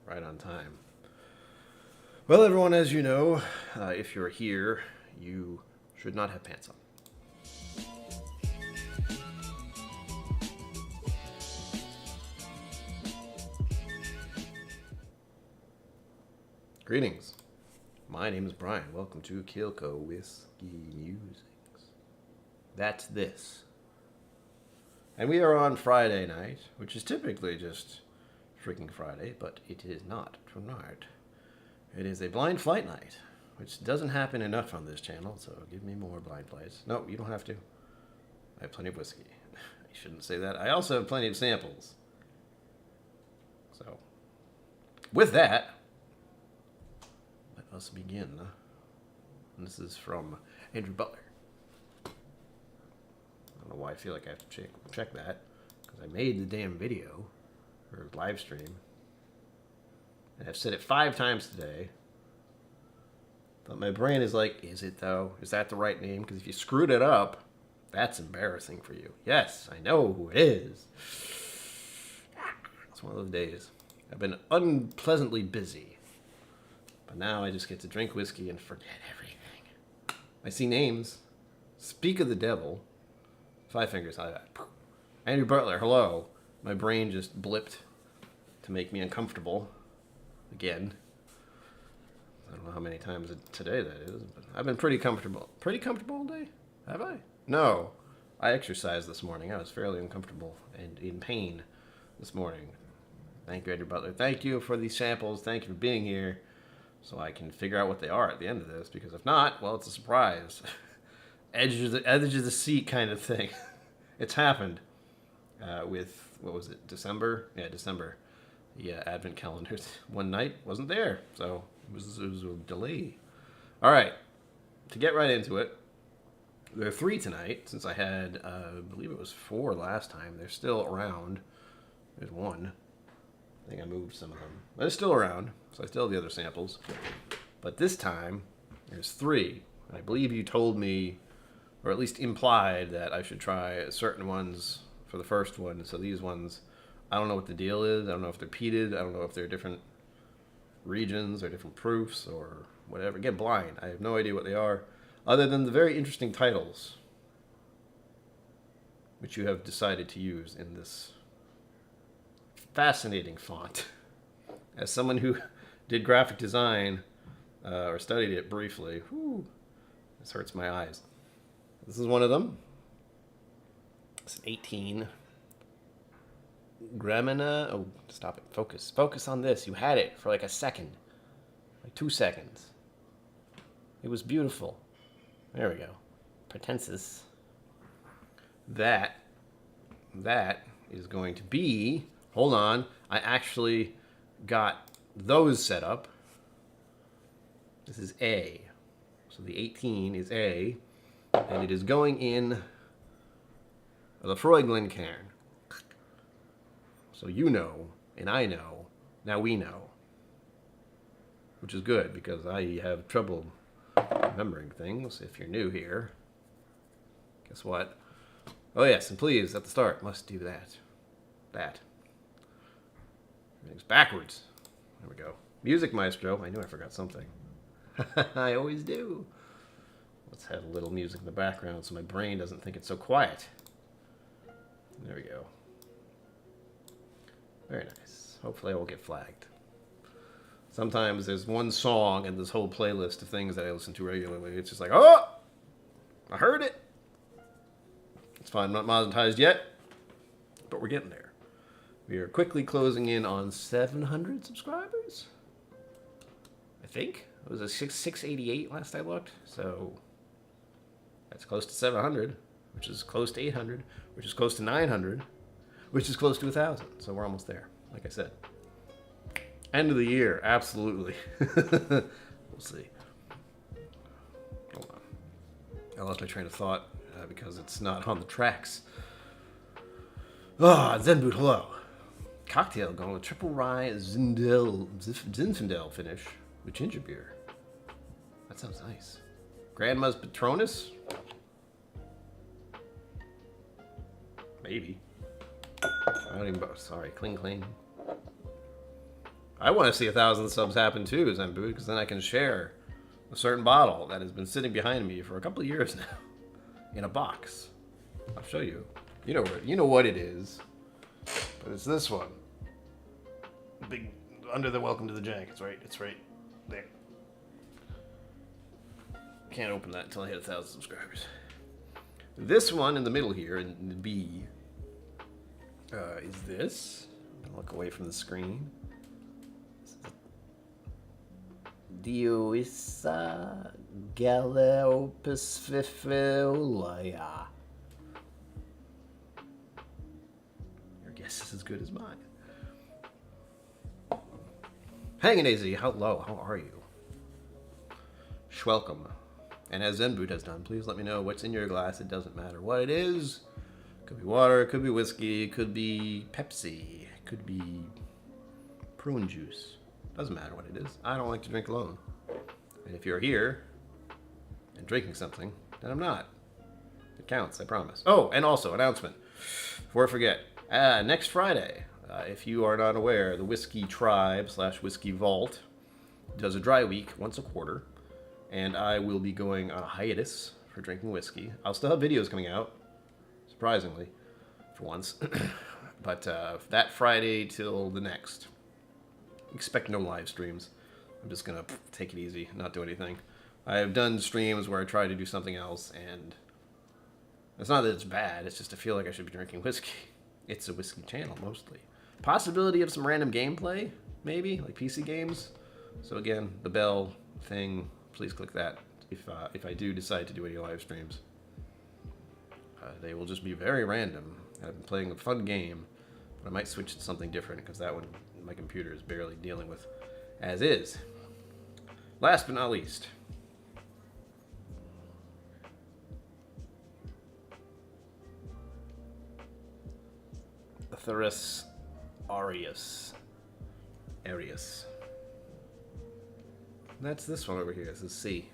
Right on time. Well, everyone, as you know, if you're here, you should not have pants on. Greetings. My name is Brian. Welcome to KillCo Whiskey Musings. That's this. And we are on Friday night, which is typically just freaking Friday, but it is not tonight. It is a blind flight night, which doesn't happen enough on this channel, so give me more blind flights. No, you don't have to. I have plenty of whiskey. I shouldn't say that. I also have plenty of samples. So, with that, let us begin. And this is from Andrew Butler. I don't know why I feel like I have to check that, because I made the damn video, or live stream. And I've said it 5 times today. But my brain is like, is it though? Is that the right name? Because if you screwed it up, that's embarrassing for you. Yes, I know who it is. It's one of those days. I've been unpleasantly busy. But now I just get to drink whiskey and forget everything. I see names. Speak of the devil. 5 fingers high. Andrew Butler, hello. My brain just blipped to make me uncomfortable. Again. I don't know how many times today that is, but I've been pretty comfortable. Pretty comfortable all day? Have I? No. I exercised this morning. I was fairly uncomfortable and in pain this morning. Thank you, Andrew Butler. Thank you for these samples. Thank you for being here so I can figure out what they are at the end of this, because if not, well, it's a surprise. edge of the seat kind of thing. It's happened with, what was it, December? Yeah, December. The advent calendar one night wasn't there, so it was a delay. All right, to get right into it, there are 3 tonight, since I had, I believe it was 4 last time. They're still around. There's 1. I think I moved some of them. But they're still around, so I still have the other samples. But this time, there's 3. And I believe you told me, or at least implied, that I should try certain ones for the first one. So these ones, I don't know what the deal is. I don't know if they're peated. I don't know if they're different regions or different proofs or whatever. Again, blind. I have no idea what they are, other than the very interesting titles which you have decided to use in this fascinating font. As someone who did graphic design or studied it briefly, this hurts my eyes. This is one of them. It's an 18. Gramina. Oh, stop it. Focus. Focus on this. You had it for like a second. Like 2 seconds. It was beautiful. There we go. Pretensus. That is going to be... Hold on. I actually got those set up. This is A. So the 18 is A. And it is going in the Freud Glencairn. So you know, and I know, now we know. Which is good, because I have trouble remembering things if you're new here. Guess what? Oh yes, and please, at the start, must do that. That. Everything's backwards. There we go. Music Maestro. I knew I forgot something. I always do. Let's have a little music in the background so my brain doesn't think it's so quiet. There we go. Very nice. Hopefully I won't get flagged. Sometimes there's one song in this whole playlist of things that I listen to regularly. It's just like, oh! I heard it! It's fine, I'm not monetized yet, but we're getting there. We are quickly closing in on 700 subscribers? I think. It was a 688 last I looked, so that's close to 700, which is close to 800, which is close to 900, which is close to 1,000. So we're almost there, like I said. End of the year, absolutely. We'll see. Hold on. I lost my train of thought because it's not on the tracks. Zen Boot, hello. Cocktail going with triple rye Zinfandel finish with ginger beer. That sounds nice. Grandma's Patronus? Maybe. I don't even... Sorry, cling cling. I want to see 1,000 subs happen too, Zenbu, because then I can share a certain bottle that has been sitting behind me for a couple of years now in a box. I'll show you. You know what it is, but it's this one. Big under the welcome to the jank. It's right there. Can't open that until I hit 1,000 subscribers. This one in the middle here, in B, is this. I'm gonna look away from the screen. Dioisa Galeopusfifilaya. Your guess is as good as mine. Hanging AZ, hello, how are you? Schwelcome. And as Zenboot has done, please let me know what's in your glass. It doesn't matter what it is. Could be water, could be whiskey, could be Pepsi, could be prune juice. Doesn't matter what it is. I don't like to drink alone. And if you're here and drinking something, then I'm not. It counts, I promise. Oh, and also, announcement. Before I forget, next Friday, if you are not aware, the Whiskey Tribe / Whiskey Vault does a dry week once a quarter. And I will be going on a hiatus for drinking whiskey. I'll still have videos coming out, surprisingly, for once. But that Friday till the next. Expect no live streams. I'm just going to take it easy, not do anything. I have done streams where I try to do something else, and it's not that it's bad, it's just I feel like I should be drinking whiskey. It's a whiskey channel, mostly. Possibility of some random gameplay, maybe, like PC games. So again, the bell thing, please click that if I do decide to do any live streams. They will just be very random. I've been playing a fun game, but I might switch to something different because that one my computer is barely dealing with as is. Last but not least, Theris Arius. That's this one over here. This is C.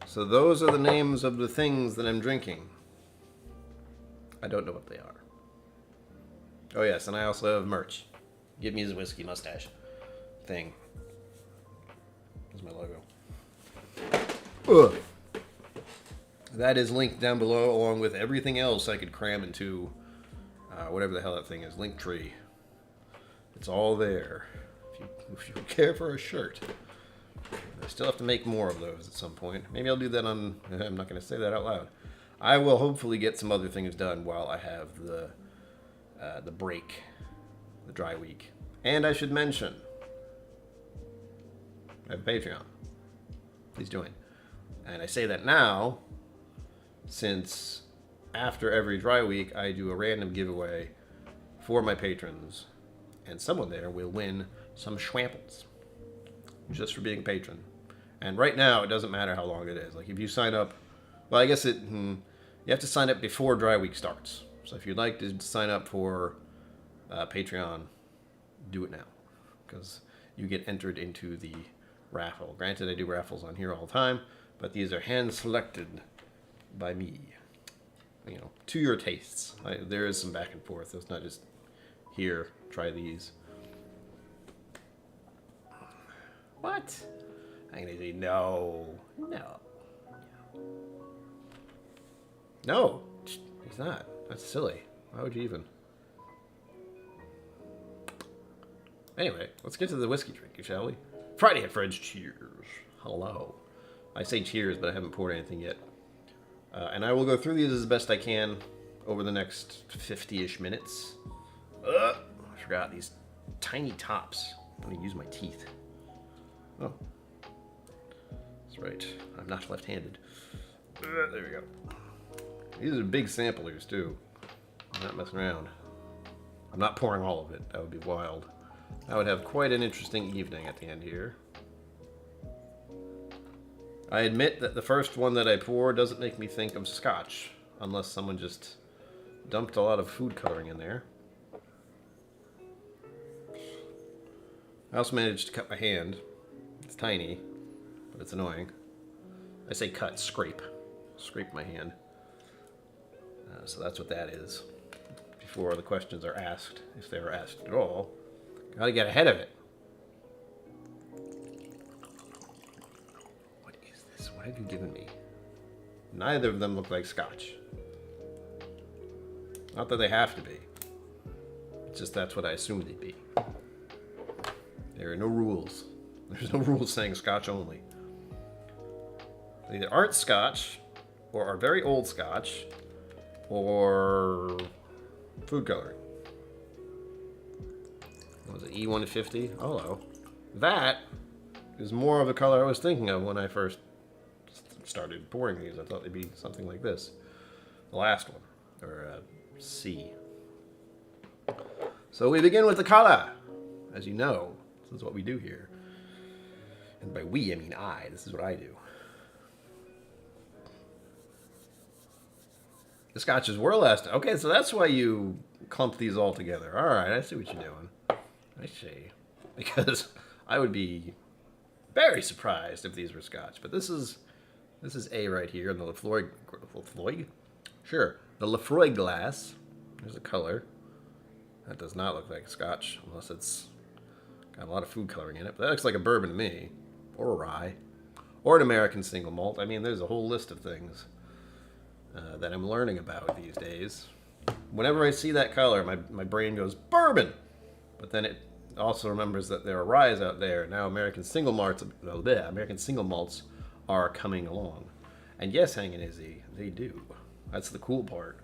So those are the names of the things that I'm drinking. I don't know what they are. Oh yes, and I also have merch. Give me his whiskey mustache thing. There's my logo. Ugh. That is linked down below along with everything else I could cram into whatever the hell that thing is. Linktree. It's all there. If you care for a shirt. I still have to make more of those at some point. Maybe I'll do that on... I'm not going to say that out loud. I will hopefully get some other things done while I have the break, the dry week. And I should mention, I have a Patreon. Please join. And I say that now, since after every dry week, I do a random giveaway for my patrons. And someone there will win some schwamples just for being a patron. And right now, it doesn't matter how long it is. Like if you sign up, well, I guess you have to sign up before dry week starts. So if you'd like to sign up for Patreon, do it now, because you get entered into the raffle. Granted, I do raffles on here all the time, but these are hand-selected by me. You know, to your tastes. There is some back and forth. It's not just here, try these. What? I'm gonna say no. No, he's not. That's silly. Why would you even? Anyway, let's get to the whiskey drinking, shall we? Friday at Fred's. Cheers. Hello. I say cheers, but I haven't poured anything yet. And I will go through these as best I can over the next 50-ish minutes. I forgot these tiny tops. I'm going to use my teeth. Oh. That's right. I'm not left-handed. There we go. These are big samplers, too. I'm not messing around. I'm not pouring all of it. That would be wild. I would have quite an interesting evening at the end here. I admit that the first one that I pour doesn't make me think of Scotch, unless someone just dumped a lot of food coloring in there. I also managed to cut my hand. It's tiny, but it's annoying. I say cut, scrape. Scrape my hand. So that's what that is. Before the questions are asked, if they are asked at all, Gotta get ahead of it. What is this? What have you given me? Neither of them look like Scotch. Not that they have to be. It's just that's what I assumed they'd be. There are no rules. There's no rules saying Scotch only. They either aren't Scotch, or are very old Scotch, or food coloring. What was it, E150? Oh, hello. That is more of the color I was thinking of when I first started pouring these. I thought they'd be something like this. The last one, or C. So we begin with the color. As you know, this is what we do here. And by we, I mean I. This is what I do. The Scotches were last. Okay, so that's why you clump these all together. All right, I see what you're doing. I see. Because I would be very surprised if these were Scotch. But this is A right here in the Lefroy. Sure, the Lefroy glass. There's a color. That does not look like Scotch unless it's got a lot of food coloring in it. But that looks like a bourbon to me, or a rye, or an American single malt. I mean, there's a whole list of things that I'm learning about these days. Whenever I see that color, my brain goes bourbon, but then it also remembers that there are ryes out there now. American single malts are coming along, and yes, Hangin' Izzy, they do. That's the cool part.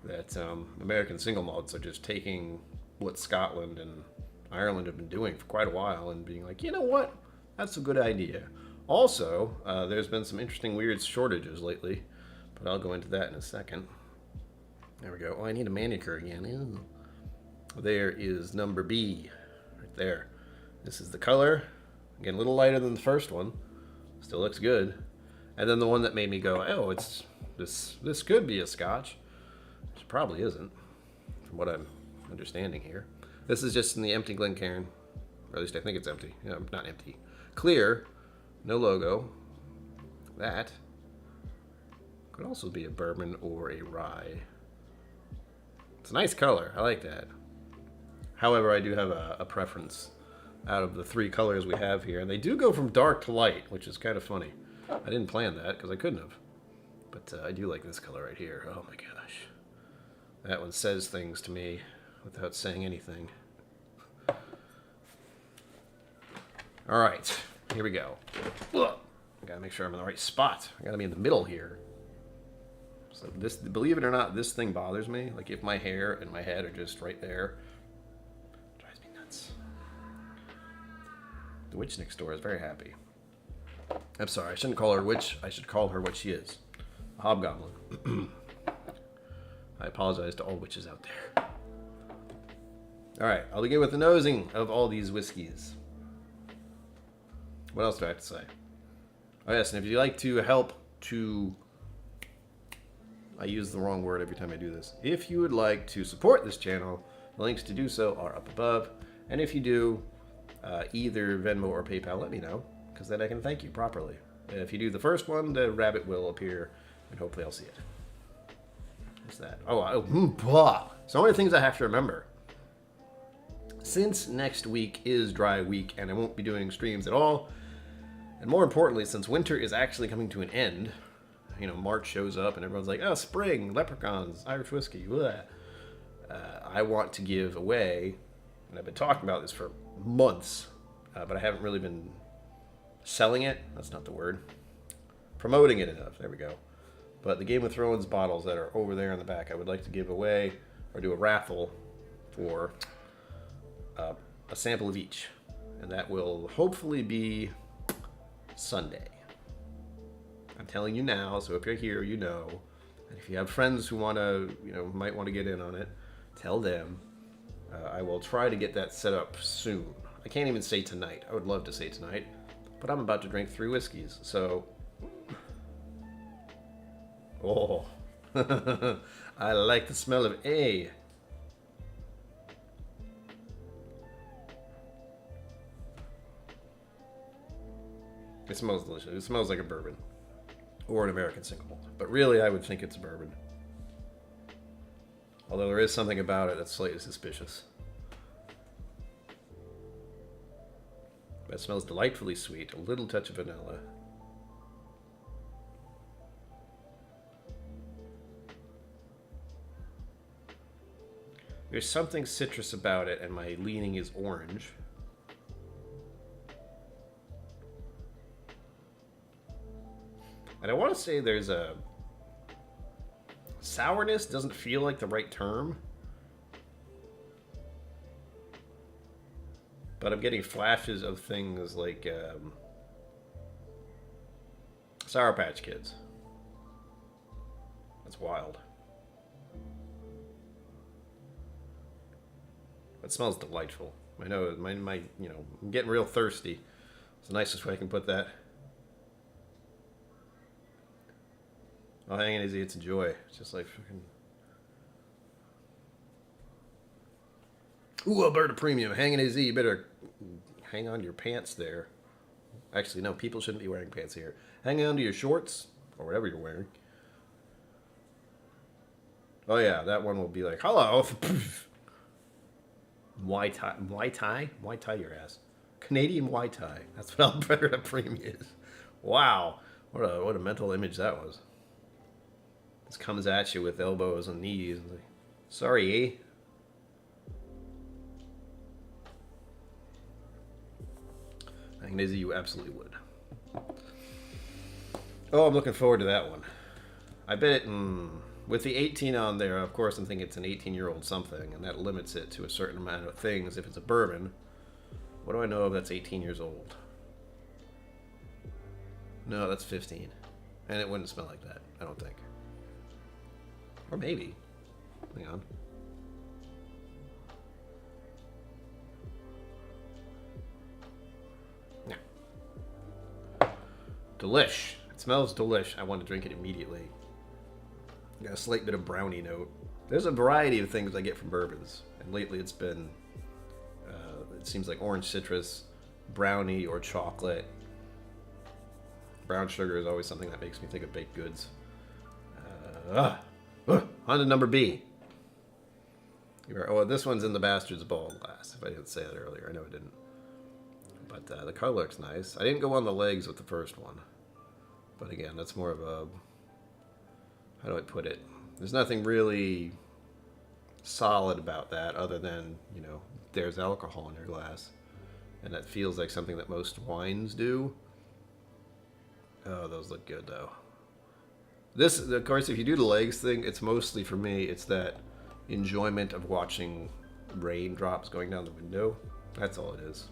That American single malts are just taking what Scotland and Ireland have been doing for quite a while and being like, you know what, that's a good idea. Also, there's been some interesting weird shortages lately, but I'll go into that in a second. There we go. Oh, I need a manicure again. Ew. There is number B, right there. This is the color. Again, a little lighter than the first one. Still looks good. And then the one that made me go, oh, it's this could be a Scotch. Which probably isn't, from what I'm understanding here. This is just in the empty Glencairn. Or at least I think it's empty. Yeah, not empty. Clear. No logo. That could also be a bourbon or a rye. It's a nice color. I like that. However, I do have a preference out of the three colors we have here. And they do go from dark to light, which is kind of funny. I didn't plan that because I couldn't have. But I do like this color right here. Oh my gosh. That one says things to me without saying anything. All right, here we go. I gotta make sure I'm in the right spot. I gotta be in the middle here. So this, believe it or not, this thing bothers me. Like if my hair and my head are just right there, it drives me nuts. The witch next door is very happy. I'm sorry, I shouldn't call her witch. I should call her what she is. A hobgoblin. I apologize to all witches out there. All right, I'll begin with the nosing of all these whiskeys. What else do I have to say? Oh yes, and if you'd like to help to... I use the wrong word every time I do this. If you would like to support this channel, the links to do so are up above. And if you do, either Venmo or PayPal, let me know, because then I can thank you properly. And if you do the first one, the rabbit will appear, and hopefully I'll see it. What's that? So many things I have to remember. Since next week is dry week, and I won't be doing streams at all, and more importantly, since winter is actually coming to an end, you know, March shows up and everyone's like, oh, spring, leprechauns, Irish whiskey, bleh. I want to give away, and I've been talking about this for months, but I haven't really been selling it. That's not the word. Promoting it enough. There we go. But the Game of Thrones bottles that are over there in the back, I would like to give away or do a raffle for a sample of each. And that will hopefully be Sunday. I'm telling you now, so if you're here, you know. And if you have friends who want to, you know, might want to get in on it, tell them. I will try to get that set up soon. I can't even say tonight. I would love to say tonight, but I'm about to drink 3 whiskeys, so... Oh, I like the smell of A. It smells delicious. It smells like a bourbon. Or an American single malt. But really, I would think it's a bourbon. Although there is something about it that's slightly suspicious. That smells delightfully sweet. A little touch of vanilla. There's something citrus about it, and my leaning is orange. And I want to say there's a... Sourness doesn't feel like the right term. But I'm getting flashes of things like Sour Patch Kids. That's wild. It smells delightful. I know my you know, I'm getting real thirsty. It's the nicest way I can put that. Oh, hang it easy, it's a joy. It's just like fucking... Ooh, Alberta Premium, hanging easy. You better hang on to your pants there. Actually, no, people shouldn't be wearing pants here. Hang on to your shorts, or whatever you're wearing. Oh yeah, that one will be like, hello. Muay Thai your ass. Canadian Muay Thai. That's what Alberta Premium is. Wow, what a mental image that was. This comes at you with elbows and knees. Like, sorry, eh? I think you absolutely would. Oh, I'm looking forward to that one. I bet it, with the 18 on there, of course I'm thinking it's an 18-year-old something, and that limits it to a certain amount of things. If it's a bourbon, what do I know if that's 18 years old? No, that's 15. And it wouldn't smell like that, I don't think. Or maybe. Hang on. Delish. It smells delish. I want to drink it immediately. Got a slight bit of brownie note. There's a variety of things I get from bourbons, and lately it's been, it seems like orange citrus, brownie, or chocolate. Brown sugar is always something that makes me think of baked goods. On to number B. Oh, this one's in the Bastard's Ball glass, if I didn't say that earlier. I know I didn't. But the color looks nice. I didn't go on the legs with the first one. But again, that's more of a... How do I put it? There's nothing really solid about that other than, you know, there's alcohol in your glass. And that feels like something that most wines do. Oh, those look good, though. This, of course, if you do the legs thing, it's mostly, for me, it's that enjoyment of watching raindrops going down the window. That's all it is.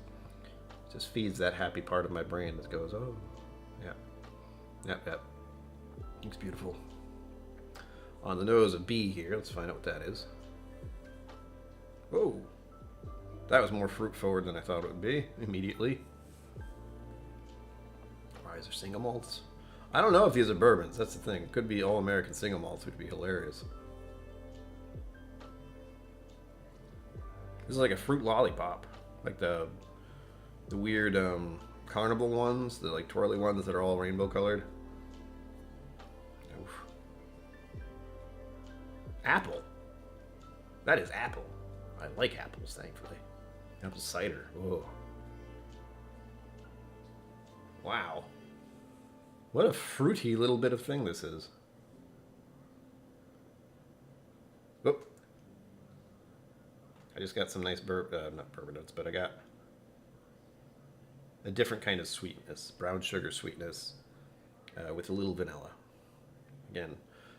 It just feeds that happy part of my brain that goes, oh, yeah. Yep. Looks beautiful. On the nose, a B here. Let's find out what that is. Whoa. That was more fruit forward than I thought it would be, immediately. Why is there single malts? I don't know if these are bourbons. That's the thing. It could be all American single malts, which would be hilarious. This is like a fruit lollipop. Like the weird carnival ones, the like twirly ones that are all rainbow colored. Oof. Apple. That is apple. I like apples, thankfully. Apple cider. Whoa. Wow. What a fruity little bit of thing this is. Oh. I just got some nice not bourbon notes, but I got a different kind of sweetness, brown sugar sweetness, with a little vanilla. Again,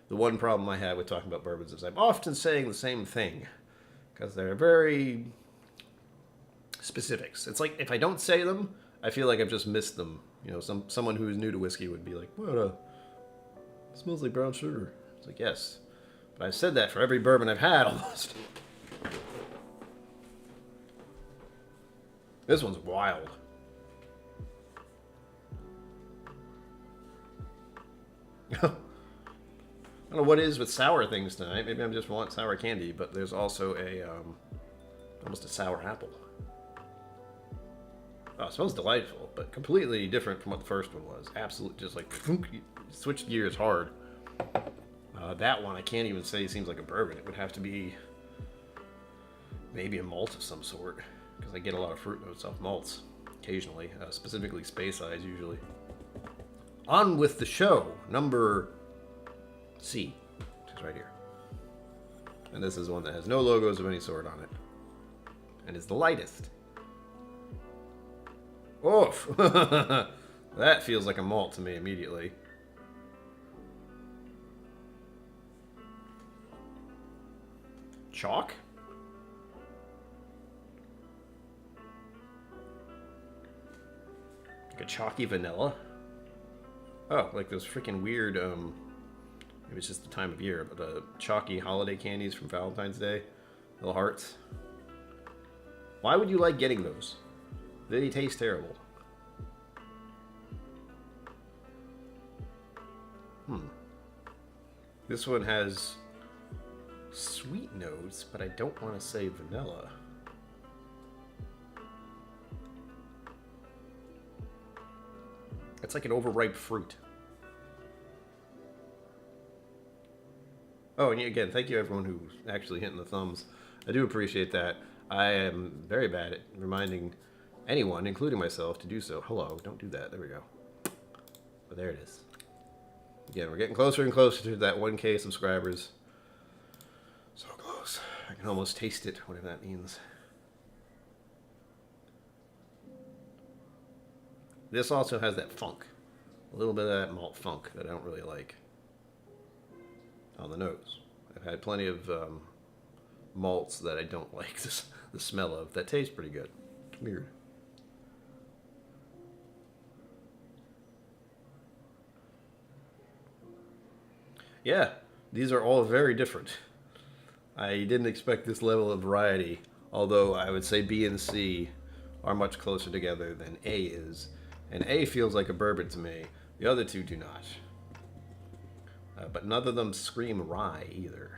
the one problem I have with talking about bourbons is I'm often saying the same thing, because they're very specifics. It's like if I don't say them, I feel like I've just missed them. You know, someone who's new to whiskey would be like, "What? It smells like brown sugar." It's like, yes, but I've said that for every bourbon I've had almost. This one's wild. I don't know what it is with sour things tonight. Maybe I just want sour candy, but there's also a almost a sour apple. Oh, it smells delightful, but completely different from what the first one was. Absolutely, just like switched gears hard. That one I can't even say seems like a bourbon. It would have to be maybe a malt of some sort, because I get a lot of fruit notes off malts. occasionally, specifically Space Eyes usually. On with the show, number C, which is right here. And this is one that has no logos of any sort on it. And is the lightest. Oof! That feels like a malt to me immediately. Chalk? Like a chalky vanilla? Oh, like those freaking weird, maybe it's just the time of year, but chalky holiday candies from Valentine's Day. Little hearts. Why would you like getting those? They taste terrible. This one has sweet notes, but I don't want to say vanilla. It's like an overripe fruit. Oh, and again, thank you everyone who's actually hitting the thumbs. I do appreciate that. I am very bad at reminding anyone, including myself, to do so. Hello, don't do that. There we go. But there it is. Again, we're getting closer and closer to that 1K subscribers. So close. I can almost taste it, whatever that means. This also has that funk. A little bit of that malt funk that I don't really like on the nose. I've had plenty of malts that I don't like the smell of that taste pretty good. It's weird. Yeah, these are all very different. I didn't expect this level of variety, although I would say B and C are much closer together than A is. And A feels like a bourbon to me. The other two do not. But none of them scream rye either.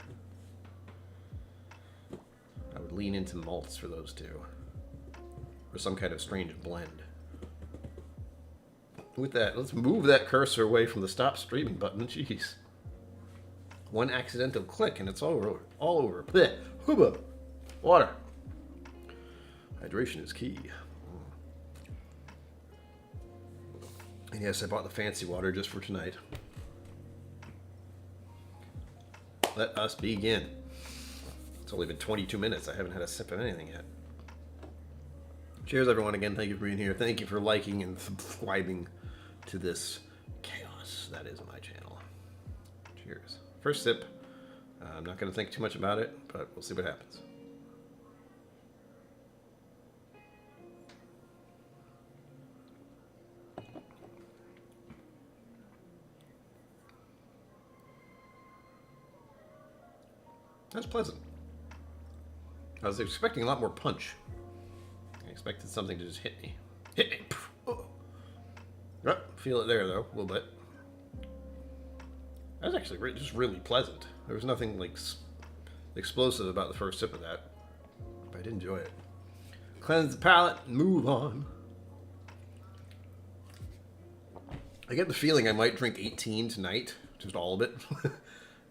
I would lean into malts for those two. Or some kind of strange blend. With that, let's move that cursor away from the stop streaming button. Jeez. One accidental click and it's all over. All over. Blech. Hooba. Water. Hydration is key. And yes, I bought the fancy water just for tonight. Let us begin. It's only been 22 minutes. I haven't had a sip of anything yet. Cheers, everyone. Again, thank you for being here. Thank you for liking and subscribing to this chaos that is my channel. Cheers. First sip. I'm not going to think too much about it, but we'll see what happens. That's pleasant. I was expecting a lot more punch. I expected something to just hit me. Hit me. Oh. Oh, feel it there, though, a little bit. That was actually just really pleasant. There was nothing like explosive about the first sip of that. But I did enjoy it. Cleanse the palate and move on. I get the feeling I might drink 18 tonight. Just all of it.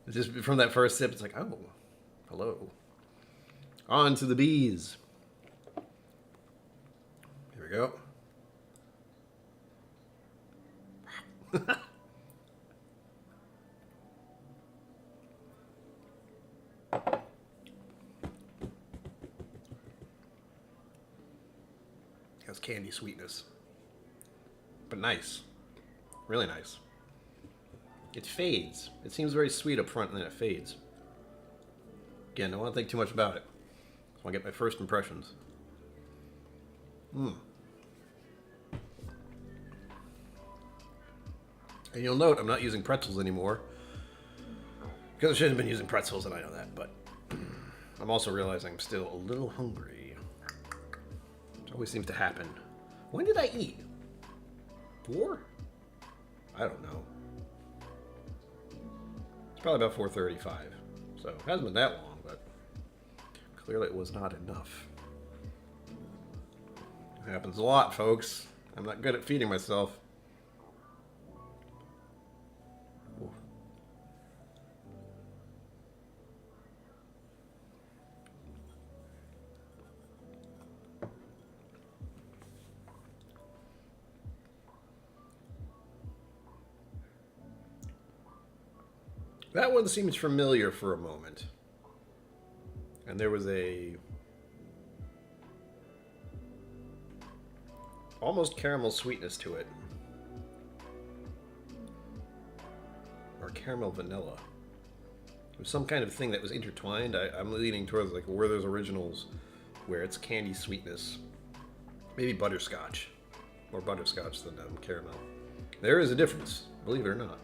Just from that first sip, it's like, oh, hello. On to the bees. Here we go. Has candy sweetness. But nice. Really nice. It fades. It seems very sweet up front and then it fades. Again, I don't want to think too much about it. I want to get my first impressions. And you'll note I'm not using pretzels anymore. Because I shouldn't have been using pretzels, and I know that, but I'm also realizing I'm still a little hungry. It always seems to happen. When did I eat? 4? I don't know. It's probably about 4:35. So it hasn't been that long, but clearly it was not enough. It happens a lot, folks. I'm not good at feeding myself. Ooh. That one seems familiar for a moment. And there was a almost caramel sweetness to it. Or caramel vanilla. It was some kind of thing that was intertwined. I'm leaning towards like Werther's Originals, where it's candy sweetness. Maybe butterscotch. More butterscotch than caramel. There is a difference, believe it or not.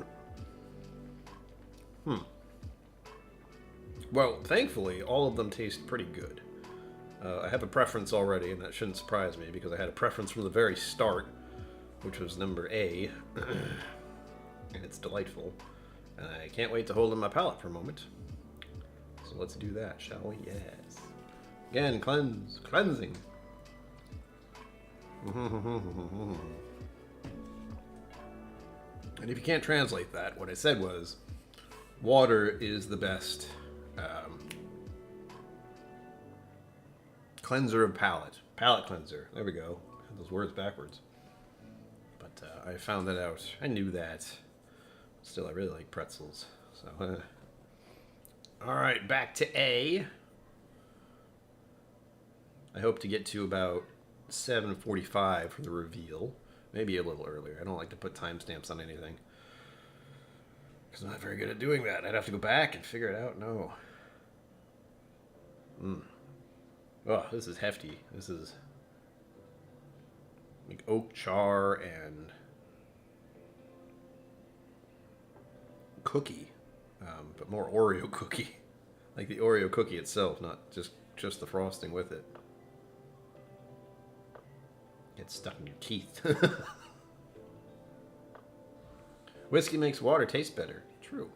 Well, thankfully, all of them taste pretty good. I have a preference already, and that shouldn't surprise me, because I had a preference from the very start, which was number A. And it's delightful. And I can't wait to hold in my palate for a moment. So let's do that, shall we? Yes. Again, cleansing. And if you can't translate that, what I said was, water is the best cleanser of palate. Palate cleanser. There we go. I had those words backwards. But I found that out. I knew that. Still, I really like pretzels. So, all right, back to A. I hope to get to about 7:45 for the reveal. Maybe a little earlier. I don't like to put timestamps on anything, because I'm not very good at doing that. I'd have to go back and figure it out. No. Oh, this is hefty. This is like oak char and cookie, but more Oreo cookie. Like the Oreo cookie itself, not just the frosting with it. Gets stuck in your teeth. Whiskey makes water taste better. True.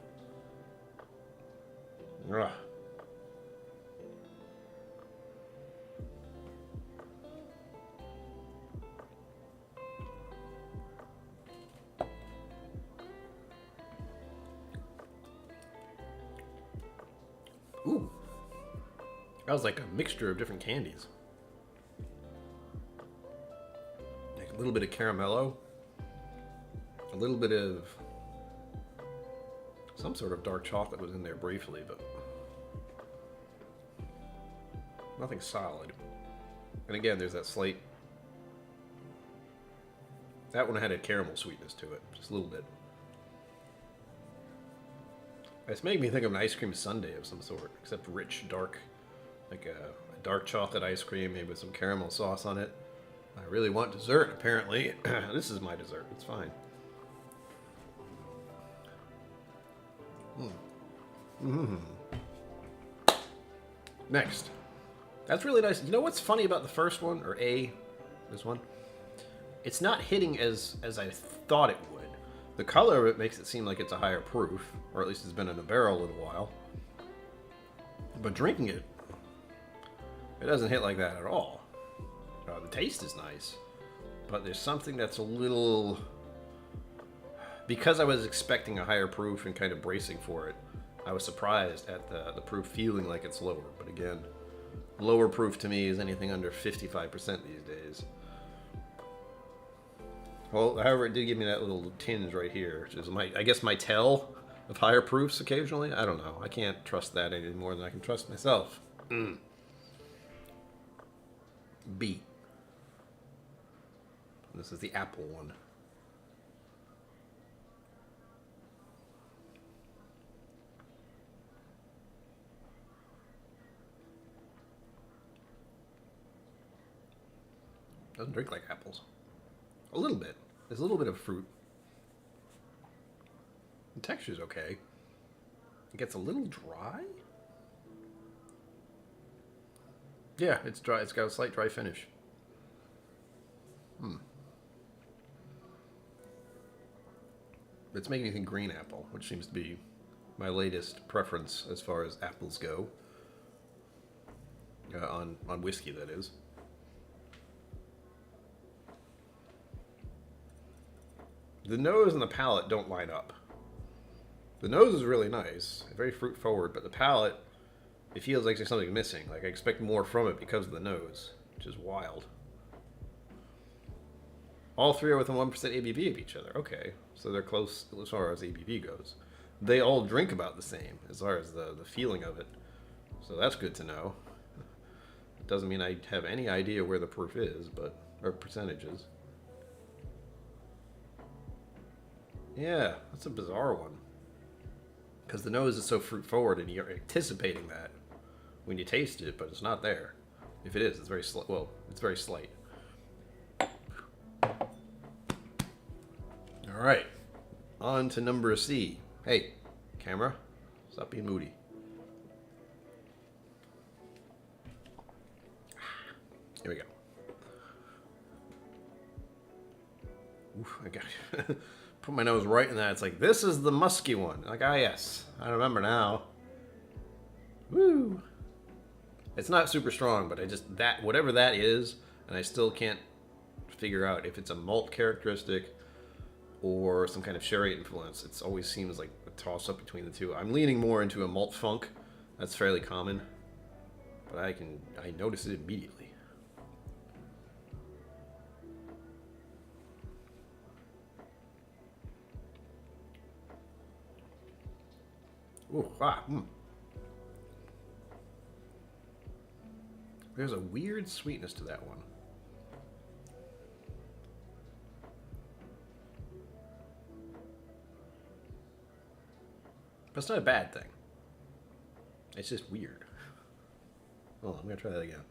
Ugh. Ooh. That was like a mixture of different candies. Like a little bit of caramello. A little bit of some sort of dark chocolate was in there briefly, but nothing solid. And again, there's that slight... That one had a caramel sweetness to it, just a little bit. It's making me think of an ice cream sundae of some sort, except rich, dark, like a dark chocolate ice cream, maybe with some caramel sauce on it. I really want dessert, apparently. This is my dessert, it's fine. Next. That's really nice. You know what's funny about the first one, or this one? It's not hitting as I thought it would. The color of it makes it seem like it's a higher proof, or at least it's been in a barrel a little while. But drinking it, it doesn't hit like that at all. The taste is nice, but there's something that's a little... Because I was expecting a higher proof and kind of bracing for it, I was surprised at the proof feeling like it's lower. But again, lower proof to me is anything under 55% these days. Well, however, it did give me that little tinge right here, which is I guess my tell of higher proofs occasionally. I don't know. I can't trust that any more than I can trust myself. B. This is the apple one. Doesn't drink like apples. A little bit. There's a little bit of fruit. The texture's okay. It gets a little dry. Yeah, it's dry. It's got a slight dry finish. It's making me think green apple, which seems to be my latest preference as far as apples go. On whiskey, that is. The nose and the palate don't line up. The nose is really nice, very fruit forward, but the palate, it feels like there's something missing. Like I expect more from it because of the nose, which is wild. All three are within 1% ABV of each other. Okay, so they're close as far as ABV goes. they all drink about the same as far as the feeling of it. So that's good to know. It doesn't mean I have any idea where the proof is, or percentages. Yeah, that's a bizarre one. Because the nose is so fruit forward and you're anticipating that when you taste it, but it's not there. If it is, it's very slight. Well, it's very slight. All right, on to number C. Hey, camera, stop being moody. Here we go. Oof, I got it. Put my nose right in that. It's like, this is the musky one. Like, ah, yes, I remember now. Woo! It's not super strong, but whatever that is, and I still can't figure out if it's a malt characteristic or some kind of sherry influence. It always seems like a toss-up between the two. I'm leaning more into a malt funk. That's fairly common, but I notice it immediately. Ooh, There's a weird sweetness to that one. But it's not a bad thing. It's just weird. Hold on, I'm gonna try that again.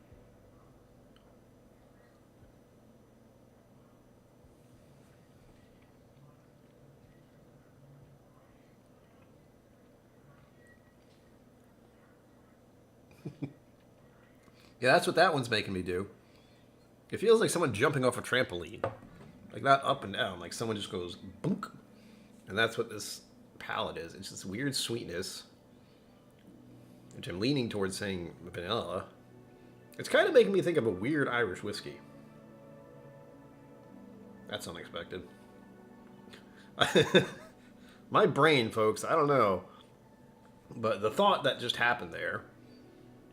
Yeah, that's what that one's making me do. It feels like someone jumping off a trampoline. Like not up and down, like someone just goes boonk. And that's what this palate is. It's this weird sweetness, which I'm leaning towards saying vanilla. It's kind of making me think of a weird Irish whiskey. That's unexpected. My brain, folks, I don't know. But the thought that just happened there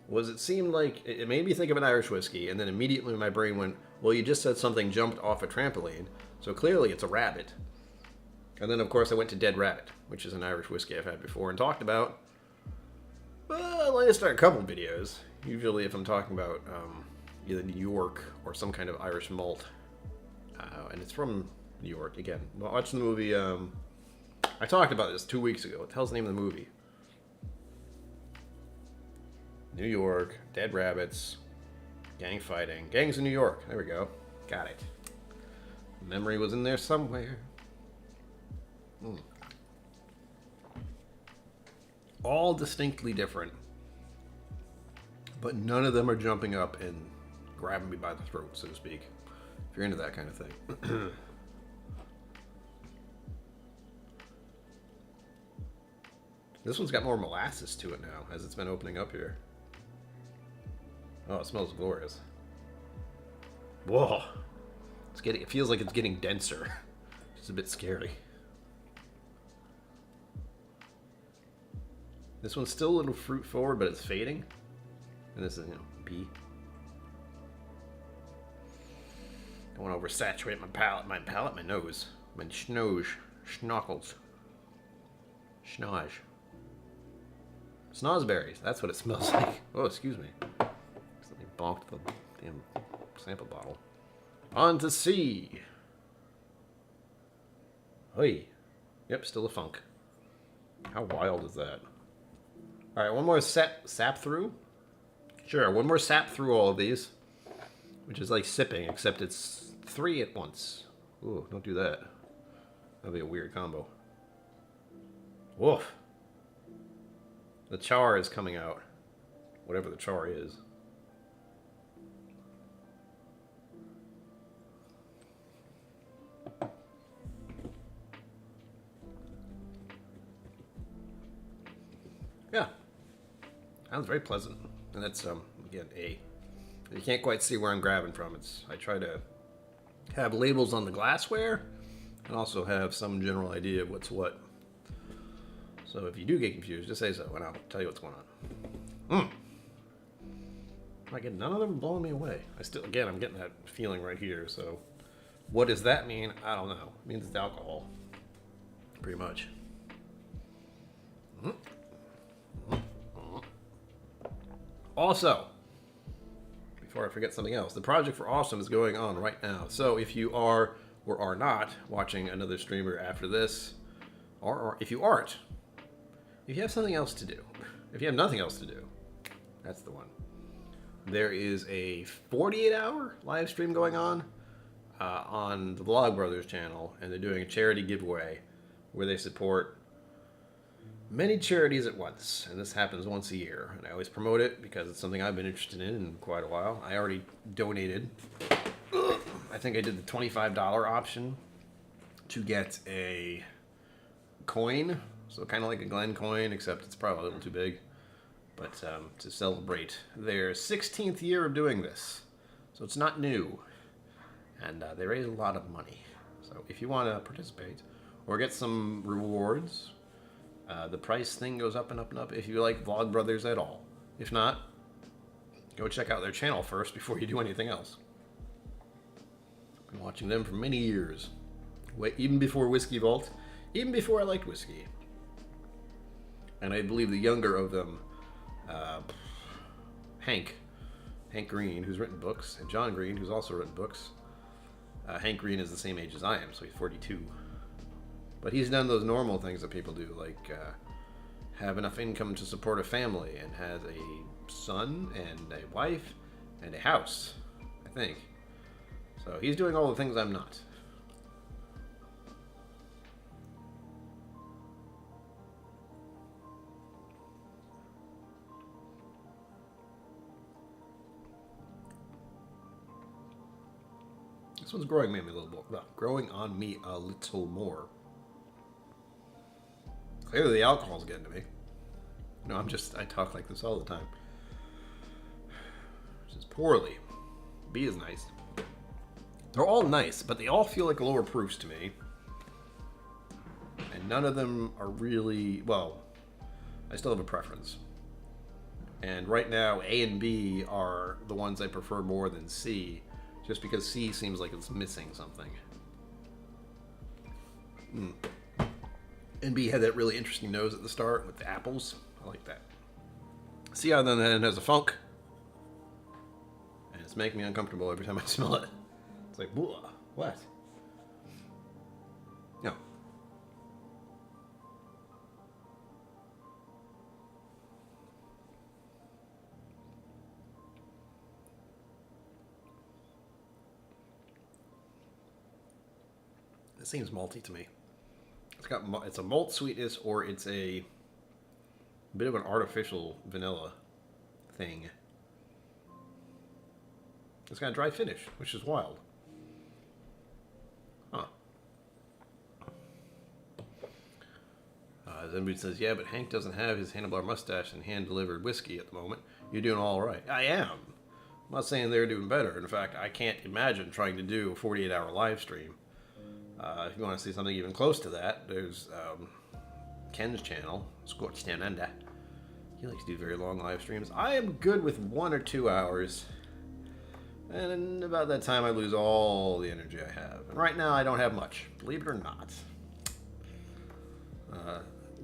was it seemed like it made me think of an Irish whiskey, and then immediately my brain went, well, you just said something jumped off a trampoline, so clearly it's a rabbit. And then, of course, I went to Dead Rabbit, which is an Irish whiskey I've had before and talked about. Well, I just start a couple videos, usually if I'm talking about either New York or some kind of Irish malt. And it's from New York, again. Watching the movie, I talked about this 2 weeks ago. What the hell's the name of the movie? New York, Dead Rabbits, gang fighting. Gangs in New York. There we go. Got it. Memory was in there somewhere. All distinctly different. But none of them are jumping up and grabbing me by the throat, so to speak. If you're into that kind of thing. This one's got more molasses to it now, as it's been opening up here. Oh, it smells glorious. Whoa. It feels like it's getting denser. It's a bit scary. This one's still a little fruit forward, but it's fading. And this is, B. Don't want to oversaturate my nose. My schnockles. Schnoz. Snozberries, that's what it smells like. Oh, excuse me. Accidentally bonked the damn sample bottle. On to C. Hey. Yep, still a funk. How wild is that? Alright, one more sap through. Sure, one more sap through all of these. Which is like sipping, except it's 3 at once. Ooh, don't do that. That'll be a weird combo. Woof. The char is coming out. Whatever the char is. Yeah. Sounds very pleasant. And that's, again, A. You can't quite see where I'm grabbing from. I try to have labels on the glassware and also have some general idea of what's what. So if you do get confused, just say so, and I'll tell you what's going on. None of them are blowing me away. I'm getting that feeling right here. So what does that mean? I don't know. It means it's alcohol, pretty much. Also, before I forget something else, the Project for Awesome is going on right now. So if you are or are not watching another streamer after this, or if you aren't, if you have something else to do, if you have nothing else to do, that's the one. There is a 48-hour live stream going on the Vlogbrothers channel, and they're doing a charity giveaway where they support many charities at once, and this happens once a year. And I always promote it because it's something I've been interested in quite a while. I already donated. I think I did the $25 option to get a coin, so kind of like a Glen coin, except it's probably a little too big. But to celebrate their 16th year of doing this, so it's not new, and they raise a lot of money. So if you want to participate or get some rewards, the price thing goes up and up and up if you like Vlogbrothers at all. If not, go check out their channel first before you do anything else. Been watching them for many years, even before Whiskey Vault, even before I liked whiskey. And I believe the younger of them, Hank Green, who's written books, and John Green, who's also written books. Hank Green is the same age as I am, so he's 42. But he's done those normal things that people do, like have enough income to support a family, and has a son and a wife and a house, I think. So he's doing all the things I'm not. This one's growing on me a little more. Well, growing on me a little more. Clearly the alcohol's getting to me. No, I talk like this all the time. Which is poorly. B is nice. They're all nice, but they all feel like lower proofs to me. And none of them are really, well, I still have a preference. And right now, A and B are the ones I prefer more than C, just because C seems like it's missing something. And B had that really interesting nose at the start with the apples. I like that. C on the other hand has a funk. And it's making me uncomfortable every time I smell it. It's like, what? No. It seems malty to me. It's a malt sweetness, or it's a bit of an artificial vanilla thing. It's got a dry finish, which is wild. Huh. Somebody says, yeah, but Hank doesn't have his handlebar mustache and hand-delivered whiskey at the moment. You're doing all right. I am. I'm not saying they're doing better. In fact, I can't imagine trying to do a 48-hour live stream. If you want to see something even close to that, there's Ken's channel, Scotch Down Under. He likes to do very long live streams. I am good with 1 or 2 hours. And about that time, I lose all the energy I have. And right now, I don't have much, believe it or not.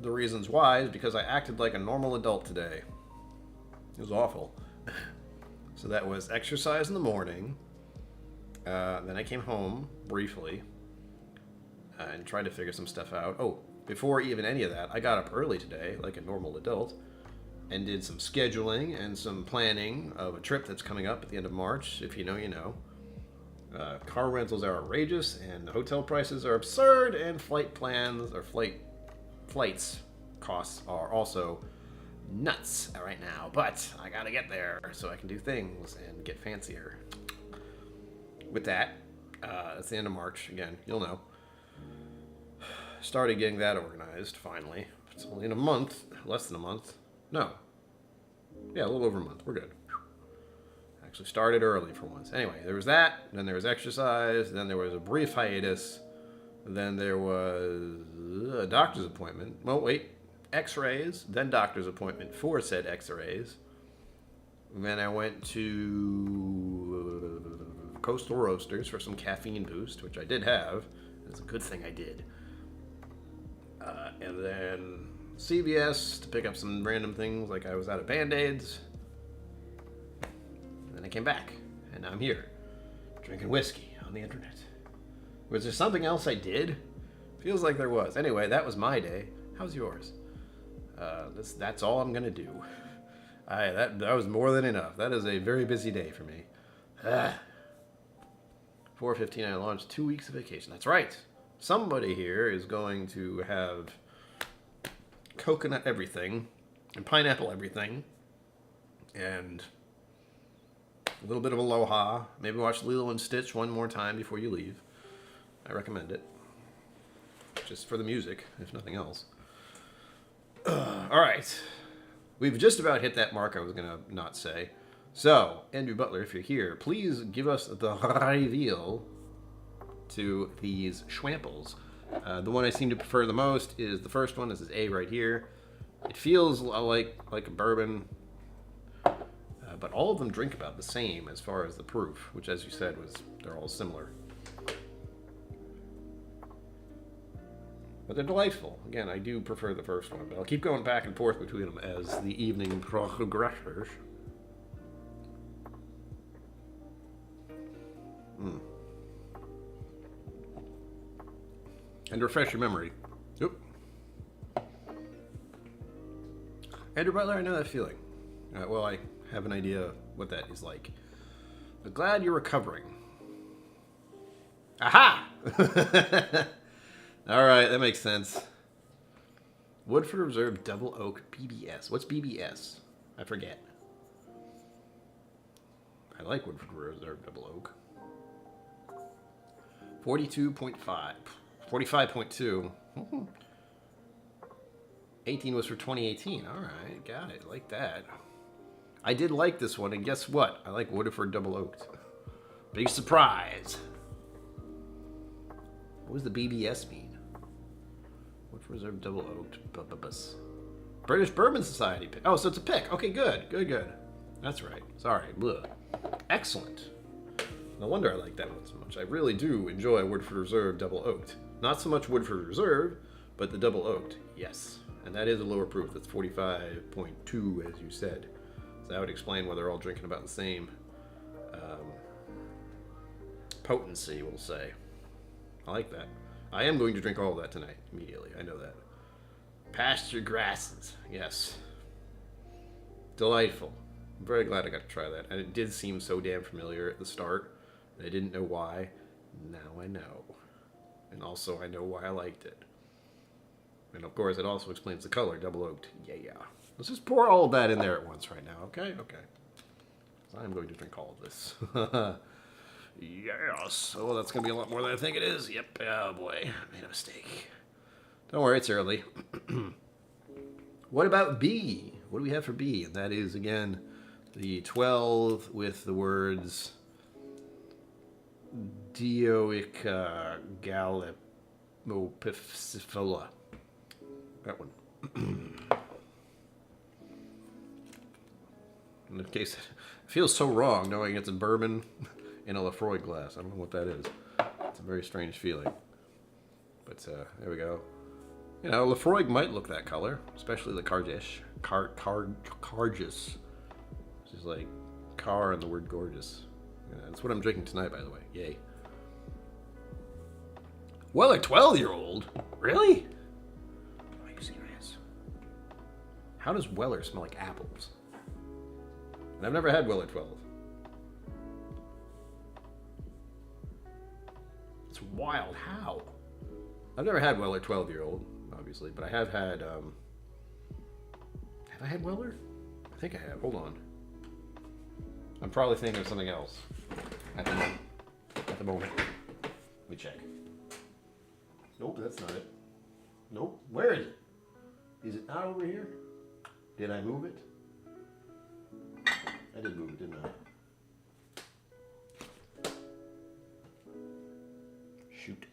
The reasons why is because I acted like a normal adult today. It was awful. So that was exercise in the morning. Then I came home briefly. And tried to figure some stuff out. Oh, before even any of that, I got up early today, like a normal adult, and did some scheduling and some planning of a trip that's coming up at the end of March. If you know, you know. Car rentals are outrageous, and hotel prices are absurd, and flight plans, or flights costs are also nuts right now. But I gotta get there so I can do things and get fancier. With that, it's the end of March. Again, you'll know. Started getting that organized, finally. It's only in a month, less than a month. No. Yeah, a little over a month. We're good. Actually started early for once. Anyway, there was that, then there was exercise, then there was a brief hiatus, then there was a doctor's appointment. Well, wait, x-rays, then doctor's appointment for said x-rays. Then I went to Coastal Roasters for some caffeine boost, which I did have. It's a good thing I did. And then CVS to pick up some random things, like I was out of Band-Aids. And then I came back, and now I'm here, drinking whiskey on the internet. Was there something else I did? Feels like there was. Anyway, that was my day. How's yours? That's all I'm gonna do. That was more than enough. That is a very busy day for me. 4:15, I launched 2 weeks of vacation. That's right. Somebody here is going to have coconut everything and pineapple everything and a little bit of Aloha. Maybe watch Lilo and Stitch one more time before you leave. I recommend it. Just for the music, if nothing else. All right. We've just about hit that mark I was going to not say. So, Andrew Butler, if you're here, please give us the reveal to these schwamples. The one I seem to prefer the most is the first one. This is A right here. It feels like a bourbon, but all of them drink about the same as far as the proof, which, as you said, they're all similar. But they're delightful. Again, I do prefer the first one, but I'll keep going back and forth between them as the evening progresses. And refresh your memory. Oop. Andrew Butler, I know that feeling. Well, I have an idea what that is like. But glad you're recovering. Aha! All right, that makes sense. Woodford Reserve Double Oak BBS. What's BBS? I forget. I like Woodford Reserve Double Oak. 42.5. 45.2. 18 was for 2018. All right, got it. Like that. I did like this one, and guess what? I like Woodford Double Oaked. Big surprise. What does the BBS mean? Woodford Reserve Double Oaked. British Bourbon Society pick. Oh, so it's a pick. Okay, good. That's right. Sorry. Blech. Excellent. No wonder I like that one so much. I really do enjoy Woodford Reserve Double Oaked. Not so much Woodford Reserve, but the Double Oaked. Yes. And that is a lower proof. That's 45.2, as you said. So that would explain why they're all drinking about the same potency, we'll say. I like that. I am going to drink all of that tonight, immediately. I know that. Pasture grasses. Yes. Delightful. I'm very glad I got to try that. And it did seem so damn familiar at the start. And I didn't know why. Now I know. And also I know why I liked it. And of course it also explains the color. Double oaked. Yeah. Let's just pour all of that in there at once right now, okay? Okay. So I'm going to drink all of this. Yes. Oh, that's going to be a lot more than I think it is. Yep. Oh, boy. I made a mistake. Don't worry, it's early. What about B? What do we have for B? And that is, again, the 12 with the words Dioica Gallipopificola. That one. In case it feels so wrong knowing it's a bourbon in a Lefroy glass. I don't know what that is. It's a very strange feeling. But there we go. You know, Lefroy might look that color, especially the Cargis. Cargis. Which is like car and the word gorgeous. Yeah, that's what I'm drinking tonight, by the way. Yay. Well, a 12-year-old? Really? Are you serious? How does Weller smell like apples? And I've never had Weller 12. It's wild. How? I've never had Weller 12-year-old, obviously, but I have had, have I had Weller? I think I have. Hold on. I'm probably thinking of something else at the moment. Let me check. Nope, that's not it. Nope. Where is it? Is it not over here? Did I move it? I did move it, didn't I? Shoot.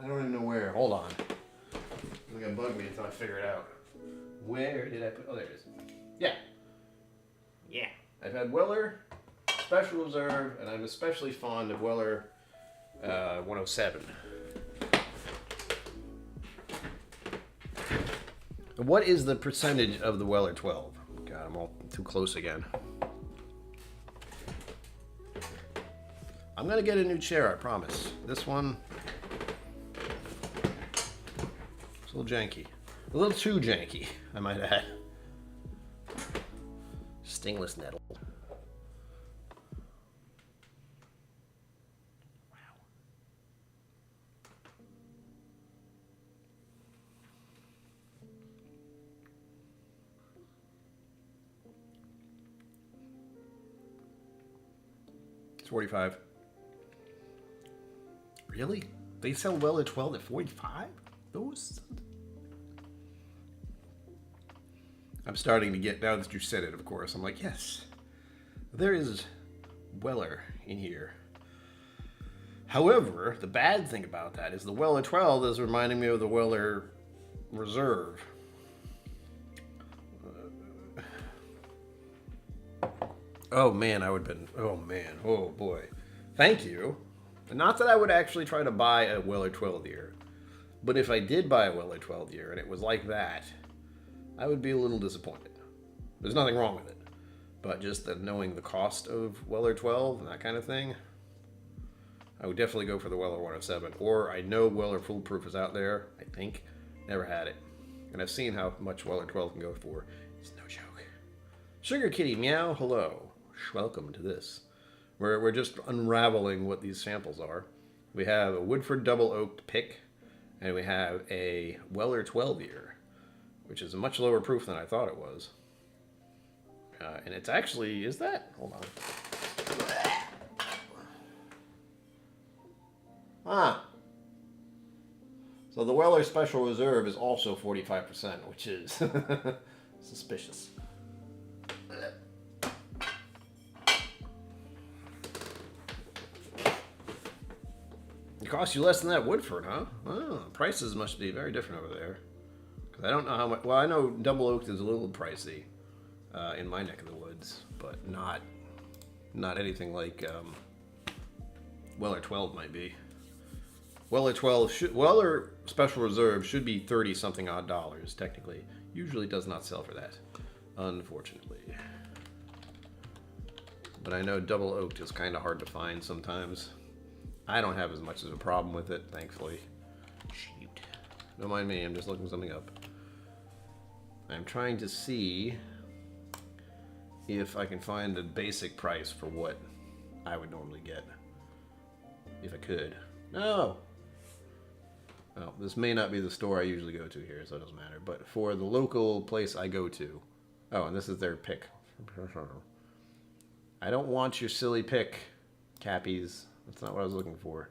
I don't even know where. Hold on. It's gonna bug me until I figure it out. Where did I put... Oh, there it is. Yeah. Yeah. I've had Weller Special Reserve, and I'm especially fond of Weller 107. What is the percentage of the Weller 12? God, I'm all too close again. I'm gonna get a new chair, I promise. This one, it's a little janky. A little too janky, I might add. Stainless nettle. Wow. It's 45. Really? They sell Weller 12 at 45? Those? I'm starting to get, now that you said it, of course, I'm like, yes, there is Weller in here. However, the bad thing about that is the Weller 12 is reminding me of the Weller Reserve. Oh man, I would have been, oh man, oh boy. Thank you. Not that I would actually try to buy a Weller 12 year, but if I did buy a Weller 12 year and it was like that, I would be a little disappointed. There's nothing wrong with it, but just that knowing the cost of Weller 12 and that kind of thing, I would definitely go for the Weller 107. Or I know Weller Foolproof is out there. I think. Never had it. And I've seen how much Weller 12 can go for. It's no joke. Sugar Kitty Meow, hello. Welcome to this. We're just unraveling what these samples are. We have a Woodford Double Oaked Pick, and we have a Weller 12 year, which is a much lower proof than I thought it was. And it's actually, is that? Hold on. Ah. So the Weller Special Reserve is also 45%, which is suspicious. It costs you less than that Woodford, huh? Oh, prices must be very different over there. Because I don't know how much. Well, I know Double Oaked is a little pricey in my neck of the woods, but not anything like Weller 12 might be. Weller 12 Weller Special Reserve should be 30 something odd dollars technically. Usually does not sell for that, unfortunately. But I know Double Oaked is kind of hard to find sometimes. I don't have as much of a problem with it, thankfully. Shoot. Don't mind me, I'm just looking something up. I'm trying to see if I can find a basic price for what I would normally get. If I could. No! Well, this may not be the store I usually go to here, so it doesn't matter. But for the local place I go to... Oh, and this is their pick. I don't want your silly pick, Cappies. That's not what I was looking for.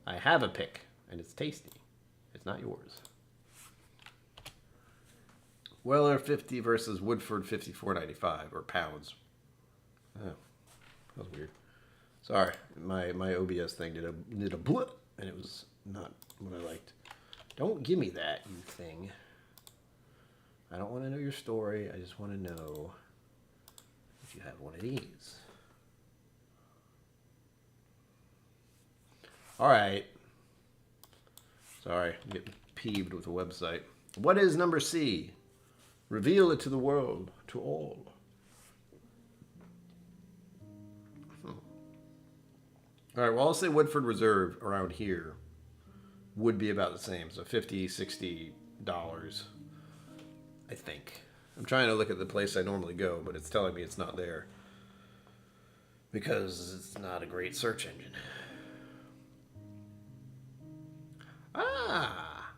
I have a pick, and it's tasty. It's not yours. Weller 50 versus Woodford 54.95, or pounds. Oh, that was weird. Sorry, my OBS thing did a blip, and it was not what I liked. Don't give me that, you thing. I don't want to know your story. I just want to know if you have one of these. All right. Sorry, I'm getting peeved with the website. What is number C? Reveal it to the world, to all. All right, well, I'll say Woodford Reserve around here would be about the same. So $50, $60, I think. I'm trying to look at the place I normally go, but it's telling me it's not there because it's not a great search engine. Ah!